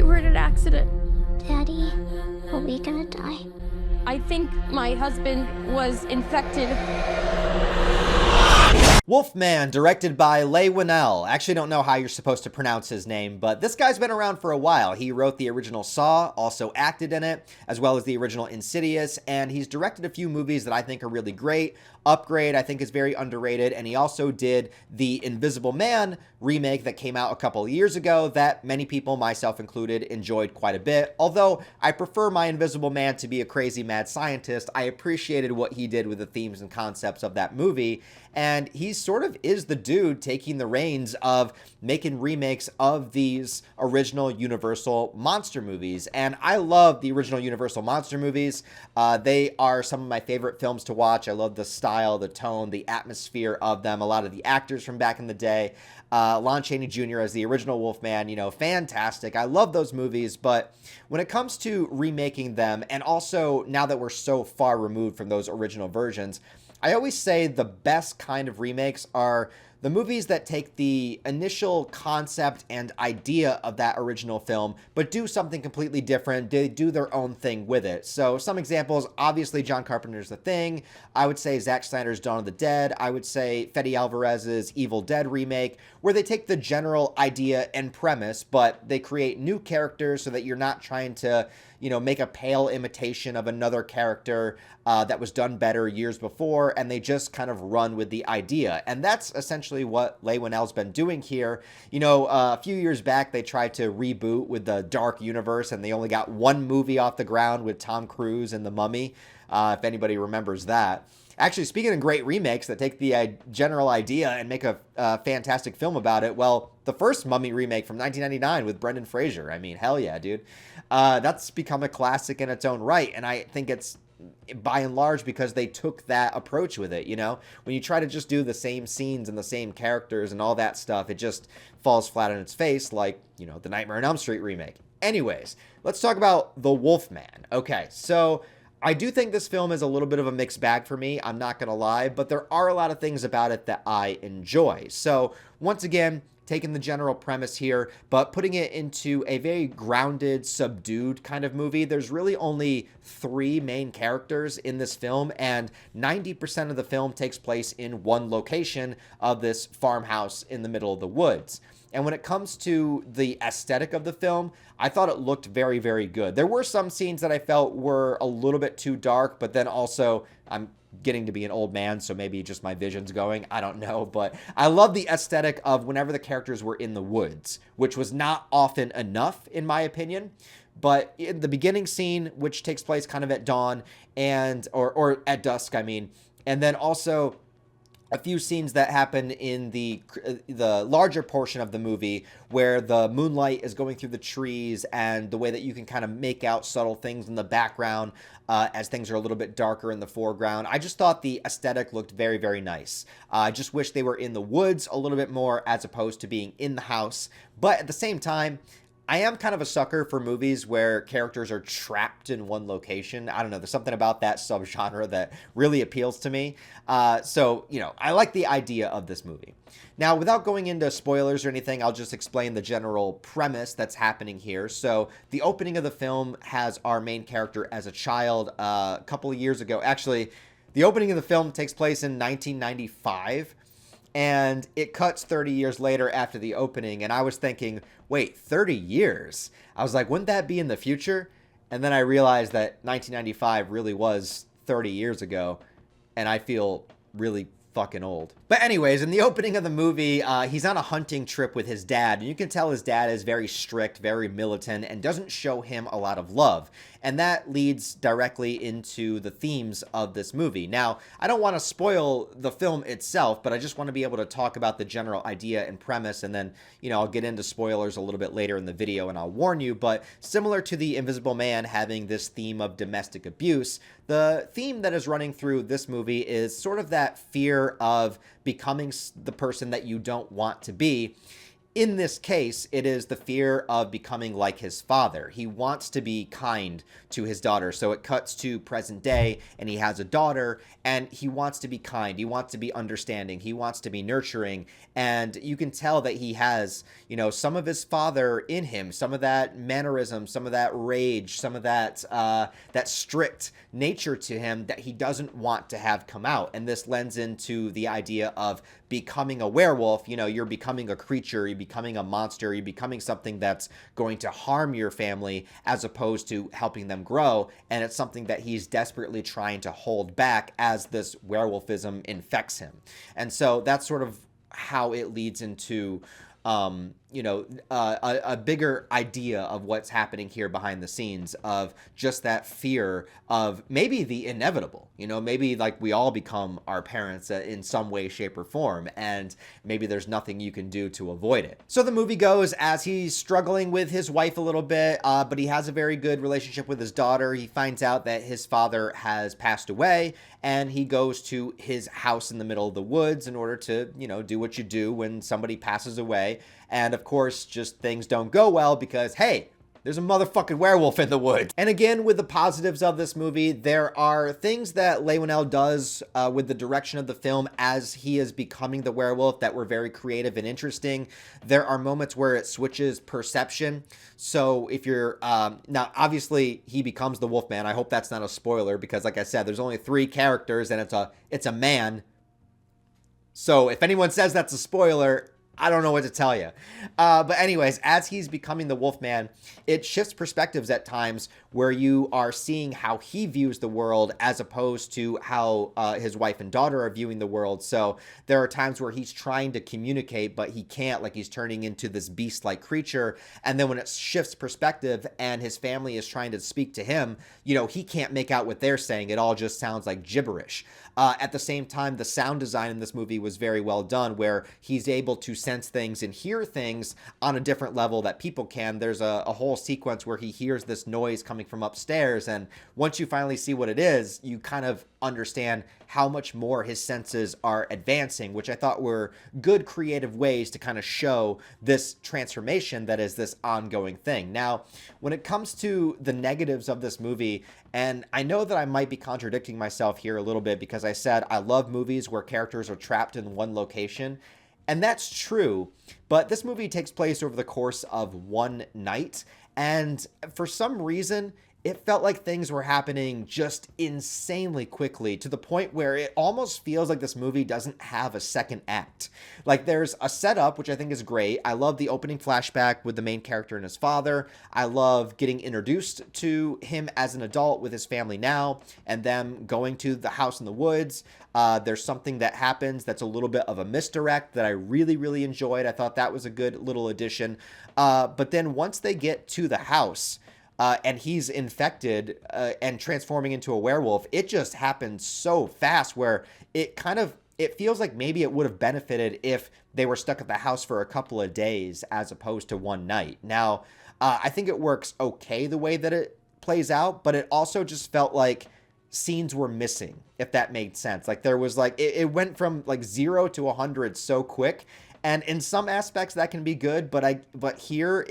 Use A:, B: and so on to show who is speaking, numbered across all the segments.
A: We were in an accident.
B: Daddy, are we gonna die?
A: I think my husband was infected.
C: Wolfman, directed by Leigh Whannell. Actually, don't know how you're supposed to pronounce his name, but this guy's been around for a while. He wrote the original Saw, also acted in it, as well as the original Insidious, and he's directed a few movies that I think are really great. Upgrade, I think, is very underrated, and he also did the Invisible Man remake that came out a couple of years ago that many people, myself included, enjoyed quite a bit. Although I prefer my Invisible Man to be a crazy mad scientist, I appreciated what he did with the themes and concepts of that movie, and he sort of is the dude taking the reins of making remakes of these original Universal monster movies. And I love the original Universal monster movies. They are some of my favorite films to watch. I love the style, the tone, the atmosphere of them. A lot of the actors from back in the day. Lon Chaney Jr. as the original Wolfman, you know, fantastic. I love those movies, but when it comes to remaking them, and also now that we're so far removed from those original versions, I always say the best kind of remakes are the movies that take the initial concept and idea of that original film, but do something completely different. They do their own thing with it. So some examples, obviously John Carpenter's The Thing. I would say Zack Snyder's Dawn of the Dead. I would say Fede Alvarez's Evil Dead remake, where they take the general idea and premise, but they create new characters so that you're not trying to, you know, make a pale imitation of another character that was done better years before, and they just kind of run with the idea. And that's essentially what Leigh Whannell's been doing here. You know, a few years back, they tried to reboot with the Dark Universe, and they only got one movie off the ground with Tom Cruise and The Mummy, if anybody remembers that. Actually, speaking of great remakes that take the general idea and make a fantastic film about it, well, the first Mummy remake from 1999 with Brendan Fraser. I mean, hell yeah, dude. That's become a classic in its own right, and I think it's by and large because they took that approach with it, you know? When you try to just do the same scenes and the same characters and all that stuff, it just falls flat on its face like, you know, the Nightmare on Elm Street remake. Anyways, let's talk about The Wolfman. Okay, so I do think this film is a little bit of a mixed bag for me, I'm not gonna lie, but there are a lot of things about it that I enjoy. So, once again, taking the general premise here, but putting it into a very grounded, subdued kind of movie. There's really only 3 main characters in this film, and 90% of the film takes place in one location of this farmhouse in the middle of the woods. And when it comes to the aesthetic of the film, I thought it looked very, very good. There were some scenes that I felt were a little bit too dark, but then also I'm getting to be an old man, so maybe just my vision's going. I don't know, but I love the aesthetic of whenever the characters were in the woods, which was not often enough, in my opinion. But in the beginning scene, which takes place kind of at dawn and or at dusk, I mean, and then also a few scenes that happen in the larger portion of the movie where the moonlight is going through the trees and the way that you can kind of make out subtle things in the background as things are a little bit darker in the foreground. I just thought the aesthetic looked very, very nice. I just wish they were in the woods a little bit more as opposed to being in the house. But at the same time, I am kind of a sucker for movies where characters are trapped in one location. I don't know. There's something about that subgenre that really appeals to me. So, you know, I like the idea of this movie. Now, without going into spoilers or anything, I'll just explain the general premise that's happening here. So, the opening of the film has our main character as a child a couple of years ago. Actually, the opening of the film takes place in 1995. And it cuts 30 years later after the opening. And I was thinking, wait, 30 years? I was like, wouldn't that be in the future? And then I realized that 1995 really was 30 years ago. And I feel really fucking old. But anyways, in the opening of the movie, he's on a hunting trip with his dad. And you can tell his dad is very strict, very militant, and doesn't show him a lot of love. And that leads directly into the themes of this movie. Now, I don't want to spoil the film itself, but I just want to be able to talk about the general idea and premise, and then, you know, I'll get into spoilers a little bit later in the video, and I'll warn you. But similar to The Invisible Man having this theme of domestic abuse, the theme that is running through this movie is sort of that fear of becoming the person that you don't want to be. in this case, it is the fear of becoming like his father. He wants to be kind to his daughter. So it cuts to present day, and he has a daughter, and he wants to be kind. He wants to be understanding. He wants to be nurturing. And you can tell that he has, some of his father in him, some of that mannerism, some of that rage, some of that strict nature to him that he doesn't want to have come out. And this lends into the idea of becoming a werewolf. You're becoming a creature, you're becoming a monster, you're becoming something that's going to harm your family as opposed to helping them grow. And it's something that he's desperately trying to hold back as this werewolfism infects him. And so that's sort of how it leads into a bigger idea of what's happening here behind the scenes, of just that fear of maybe the inevitable. Maybe like we all become our parents in some way, shape, or form, and maybe there's nothing you can do to avoid it. So the movie goes as he's struggling with his wife a little bit, but he has a very good relationship with his daughter. He finds out that his father has passed away, and he goes to his house in the middle of the woods in order to, do what you do when somebody passes away. And of course, just things don't go well because, hey, there's a motherfucking werewolf in the woods. And again, with the positives of this movie, there are things that Leigh Whannell does with the direction of the film as he is becoming the werewolf that were very creative and interesting. There are moments where it switches perception. So if you're, now obviously he becomes the Wolfman. I hope that's not a spoiler because like I said, there's only 3 characters and it's a man. So if anyone says that's a spoiler, I don't know what to tell you. But anyways, as he's becoming the Wolfman, it shifts perspectives at times where you are seeing how he views the world as opposed to how his wife and daughter are viewing the world. So there are times where he's trying to communicate, but he can't, like he's turning into this beast-like creature. And then when it shifts perspective and his family is trying to speak to him, he can't make out what they're saying. It all just sounds like gibberish. At the same time, the sound design in this movie was very well done, where he's able to sense things and hear things on a different level that people can. There's a whole sequence where he hears this noise coming from upstairs, and once you finally see what it is, you kind of understand how much more his senses are advancing, which I thought were good creative ways to kind of show this transformation that is this ongoing thing. Now, when it comes to the negatives of this movie, and I know that I might be contradicting myself here a little bit because I said I love movies where characters are trapped in one location, and that's true, but this movie takes place over the course of one night, and for some reason, it felt like things were happening just insanely quickly to the point where it almost feels like this movie doesn't have a second act. Like there's a setup, which I think is great. I love the opening flashback with the main character and his father. I love getting introduced to him as an adult with his family now and them going to the house in the woods. There's something that happens that's a little bit of a misdirect that I really, really enjoyed. I thought that was a good little addition. But then once they get to the house, and he's infected and transforming into a werewolf, it just happens so fast where it feels like maybe it would have benefited if they were stuck at the house for a couple of days as opposed to one night. Now, I think it works okay the way that it plays out, but it also just felt like scenes were missing, if that made sense. Like there was like, it went from like 0 to 100 so quick. And in some aspects that can be good, but here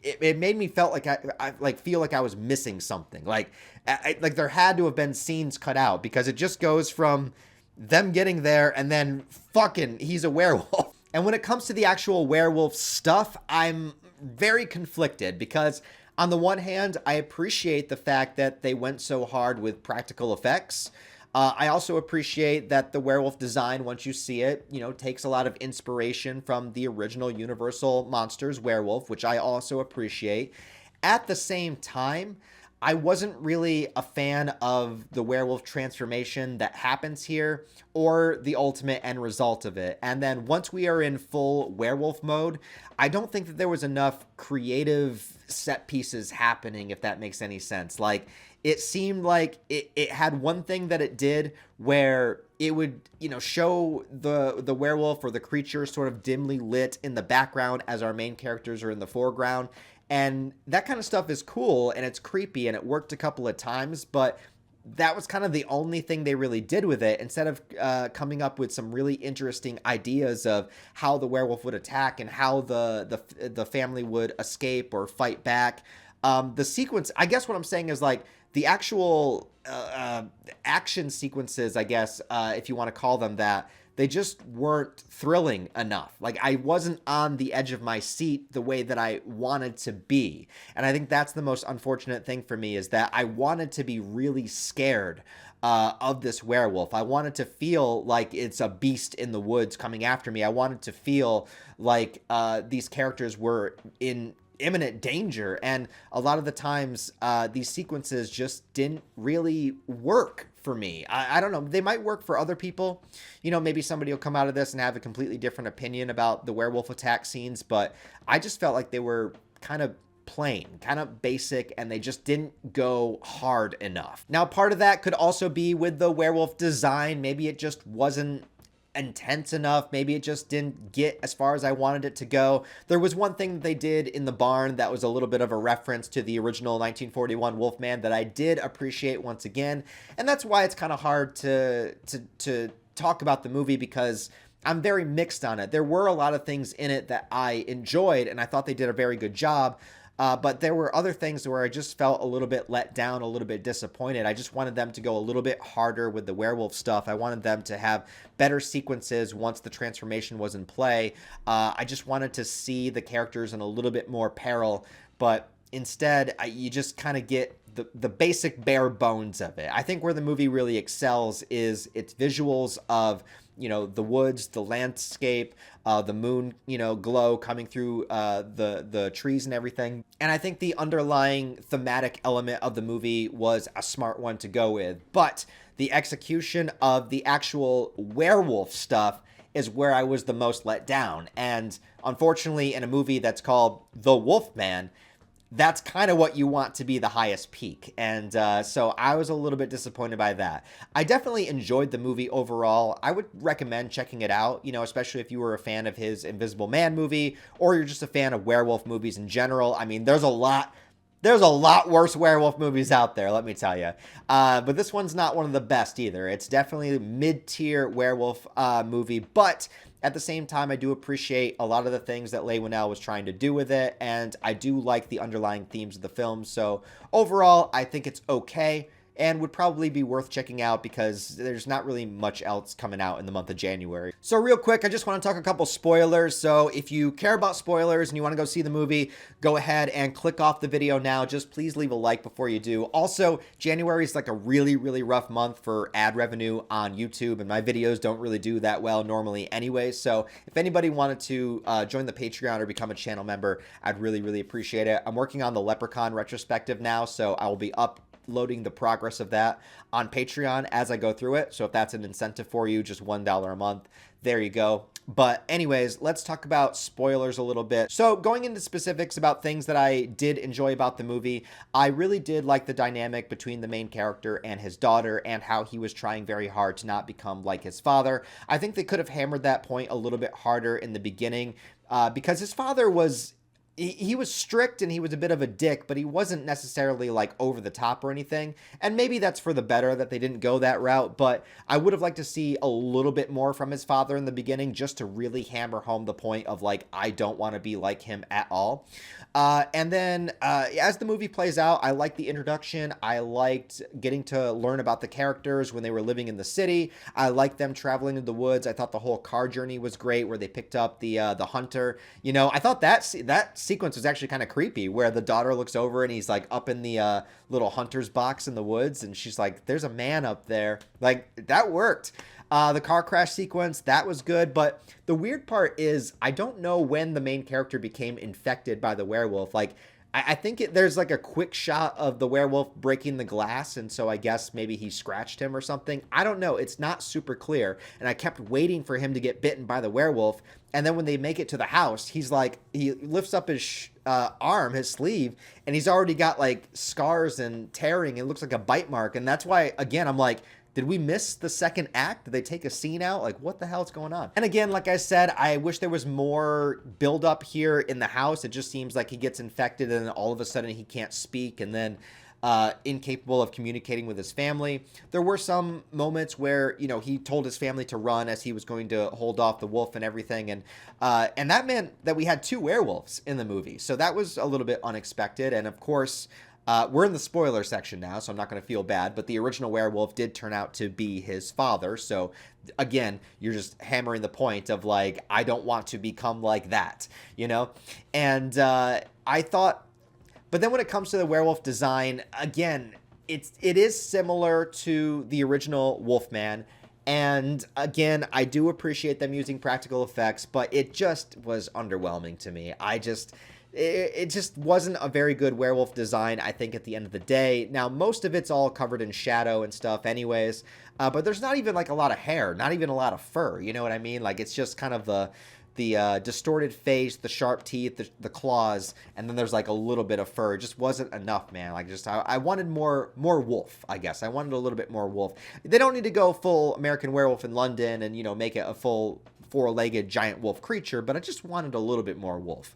C: it made me felt like I feel like I was missing something. Like there had to have been scenes cut out because it just goes from them getting there and then fucking he's a werewolf. And when it comes to the actual werewolf stuff, I'm very conflicted because on the one hand, I appreciate the fact that they went so hard with practical effects. I also appreciate that the werewolf design, once you see it, takes a lot of inspiration from the original Universal Monsters werewolf, which I also appreciate. At the same time, I wasn't really a fan of the werewolf transformation that happens here or the ultimate end result of it. And then once we are in full werewolf mode, I don't think that there was enough creative set pieces happening, if that makes any sense. Like, it seemed like it had one thing that it did where it would, show the werewolf or the creature sort of dimly lit in the background as our main characters are in the foreground. And that kind of stuff is cool and it's creepy and it worked a couple of times, but that was kind of the only thing they really did with it, instead of coming up with some really interesting ideas of how the werewolf would attack and how the family would escape or fight back. The sequence, I guess what I'm saying is like the actual action sequences, I guess, if you want to call them that, they just weren't thrilling enough. Like, I wasn't on the edge of my seat the way that I wanted to be. And I think that's the most unfortunate thing for me, is that I wanted to be really scared of this werewolf. I wanted to feel like it's a beast in the woods coming after me. I wanted to feel like these characters were in imminent danger, and a lot of the times these sequences just didn't really work for me. I don't know, they might work for other people, you know, maybe somebody will come out of this and have a completely different opinion about the werewolf attack scenes, but I just felt like they were kind of plain, kind of basic, and they just didn't go hard enough. Now, part of that could also be with the werewolf design. Maybe it just wasn't intense enough. Maybe it just didn't get as far as I wanted it to go. There was one thing that they did in the barn that was a little bit of a reference to the original 1941 Wolfman that I did appreciate once again, and that's why it's kind of hard to talk about the movie, because I'm very mixed on it. There were a lot of things in it that I enjoyed, and I thought they did a very good job. But there were other things where I just felt a little bit let down, a little bit disappointed. I just wanted them to go a little bit harder with the werewolf stuff. I wanted them to have better sequences once the transformation was in play. I just wanted to see the characters in a little bit more peril, but instead, you just kind of get the basic bare bones of it. I think where the movie really excels is its visuals of, you know, the woods, the landscape, the moon, you know, glow coming through the trees and everything. And I think the underlying thematic element of the movie was a smart one to go with. But the execution of the actual werewolf stuff is where I was the most let down. And unfortunately, in a movie that's called The Wolfman, that's kind of what you want to be the highest peak. And so I was a little bit disappointed by that. I definitely enjoyed the movie overall. I would recommend checking it out, you know, especially if you were a fan of his Invisible Man movie, or you're just a fan of werewolf movies in general. I mean, there's a lot worse werewolf movies out there, let me tell you. But this one's not one of the best either. It's definitely a mid-tier werewolf movie, but at the same time, I do appreciate a lot of the things that Leigh Whannell was trying to do with it, and I do like the underlying themes of the film. So overall, I think it's okay, and would probably be worth checking out because there's not really much else coming out in the month of January. So real quick, I just want to talk a couple spoilers. So if you care about spoilers and you want to go see the movie, go ahead and click off the video now. Just please leave a like before you do. Also, January is like a really, really rough month for ad revenue on YouTube, and my videos don't really do that well normally anyway. So if anybody wanted to join the Patreon or become a channel member, I'd really, really appreciate it. I'm working on the Leprechaun retrospective now, so I will be uploading the progress of that on Patreon as I go through it. So if that's an incentive for you, just $1 a month, there you go. But anyways, let's talk about spoilers a little bit. So going into specifics about things that I did enjoy about the movie, I really did like the dynamic between the main character and his daughter, and how he was trying very hard to not become like his father. I think they could have hammered that point a little bit harder in the beginning, because his father was... He was strict and he was a bit of a dick, but he wasn't necessarily like over the top or anything. And maybe that's for the better that they didn't go that route, but I would have liked to see a little bit more from his father in the beginning, just to really hammer home the point of like, I don't want to be like him at all. And then as the movie plays out, I liked the introduction. I liked getting to learn about the characters when they were living in the city. I liked them traveling in the woods. I thought the whole car journey was great, where they picked up the hunter. You know, I thought that sequence was actually kind of creepy, where the daughter looks over and he's like up in the little hunter's box in the woods, and she's like, there's a man up there. Like, that worked. The car crash sequence, that was good, but the weird part is I don't know when the main character became infected by the werewolf. Like, I think there's like a quick shot of the werewolf breaking the glass, and so I guess maybe he scratched him or something. I don't know. It's not super clear, and I kept waiting for him to get bitten by the werewolf, and then when they make it to the house, he's like, he lifts up his arm, his sleeve, and he's already got like scars and tearing. It looks like a bite mark, and that's why, again, I'm like, did we miss the second act? Did they take a scene out? Like, what the hell's going on? And again, like I said, I wish there was more build up here in the house. It just seems like he gets infected and then all of a sudden he can't speak. And then incapable of communicating with his family. There were some moments where, you know, he told his family to run as he was going to hold off the wolf and everything. And that meant that we had 2 werewolves in the movie. So that was a little bit unexpected. And of course, we're in the spoiler section now, so I'm not going to feel bad, but the original werewolf did turn out to be his father. So again, you're just hammering the point of like, I don't want to become like that, you know? And I thought, but then when it comes to the werewolf design, again, it is similar to the original Wolfman. And again, I do appreciate them using practical effects, but it just was underwhelming to me. It just wasn't a very good werewolf design, I think, at the end of the day. Now, most of it's all covered in shadow and stuff anyways, but there's not even, like, a lot of hair, not even a lot of fur, you know what I mean? Like, it's just kind of the distorted face, the sharp teeth, the claws, and then there's, like, a little bit of fur. It just wasn't enough, man. Like, just, I wanted more wolf, I guess. I wanted a little bit more wolf. They don't need to go full American Werewolf in London and, you know, make it a full 4-legged giant wolf creature, but I just wanted a little bit more wolf.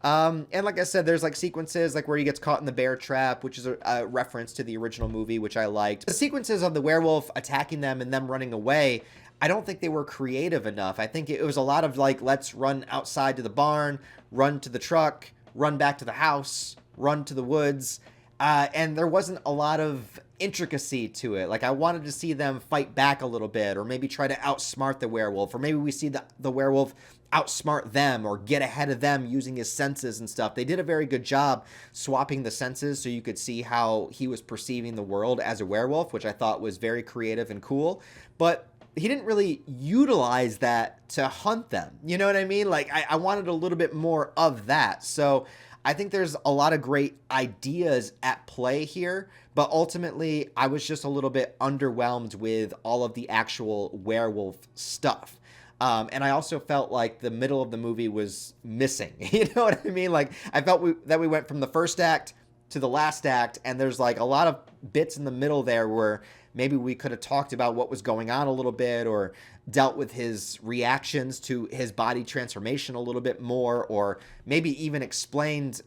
C: And like I said, there's like sequences like where he gets caught in the bear trap, which is a reference to the original movie, which I liked. The sequences of the werewolf attacking them and them running away, I don't think they were creative enough. I think it was a lot of like, let's run outside to the barn, run to the truck, run back to the house, run to the woods. And there wasn't a lot of intricacy to it. Like, I wanted to see them fight back a little bit, or maybe try to outsmart the werewolf, or maybe we see the werewolf outsmart them or get ahead of them using his senses and stuff. They did a very good job swapping the senses so you could see how he was perceiving the world as a werewolf, which I thought was very creative and cool. But he didn't really utilize that to hunt them. You know what I mean? Like, I wanted a little bit more of that. So I think there's a lot of great ideas at play here, but ultimately I was just a little bit underwhelmed with all of the actual werewolf stuff. And I also felt like the middle of the movie was missing. You know what I mean? Like, I felt that we went from the first act to the last act, and there's like a lot of bits in the middle there where maybe we could have talked about what was going on a little bit, or dealt with his reactions to his body transformation a little bit more, or maybe even explained,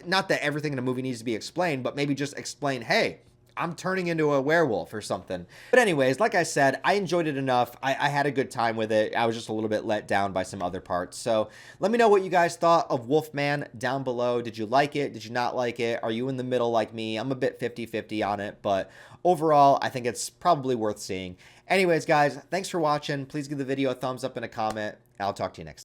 C: not that everything in a movie needs to be explained, but maybe just explain, hey, I'm turning into a werewolf or something. But anyways, like I said, I enjoyed it enough. I had a good time with it. I was just a little bit let down by some other parts. So let me know what you guys thought of Wolfman down below. Did you like it? Did you not like it? Are you in the middle like me? I'm a bit 50-50 on it, but overall, I think it's probably worth seeing. Anyways, guys, thanks for watching. Please give the video a thumbs up and a comment. I'll talk to you next time.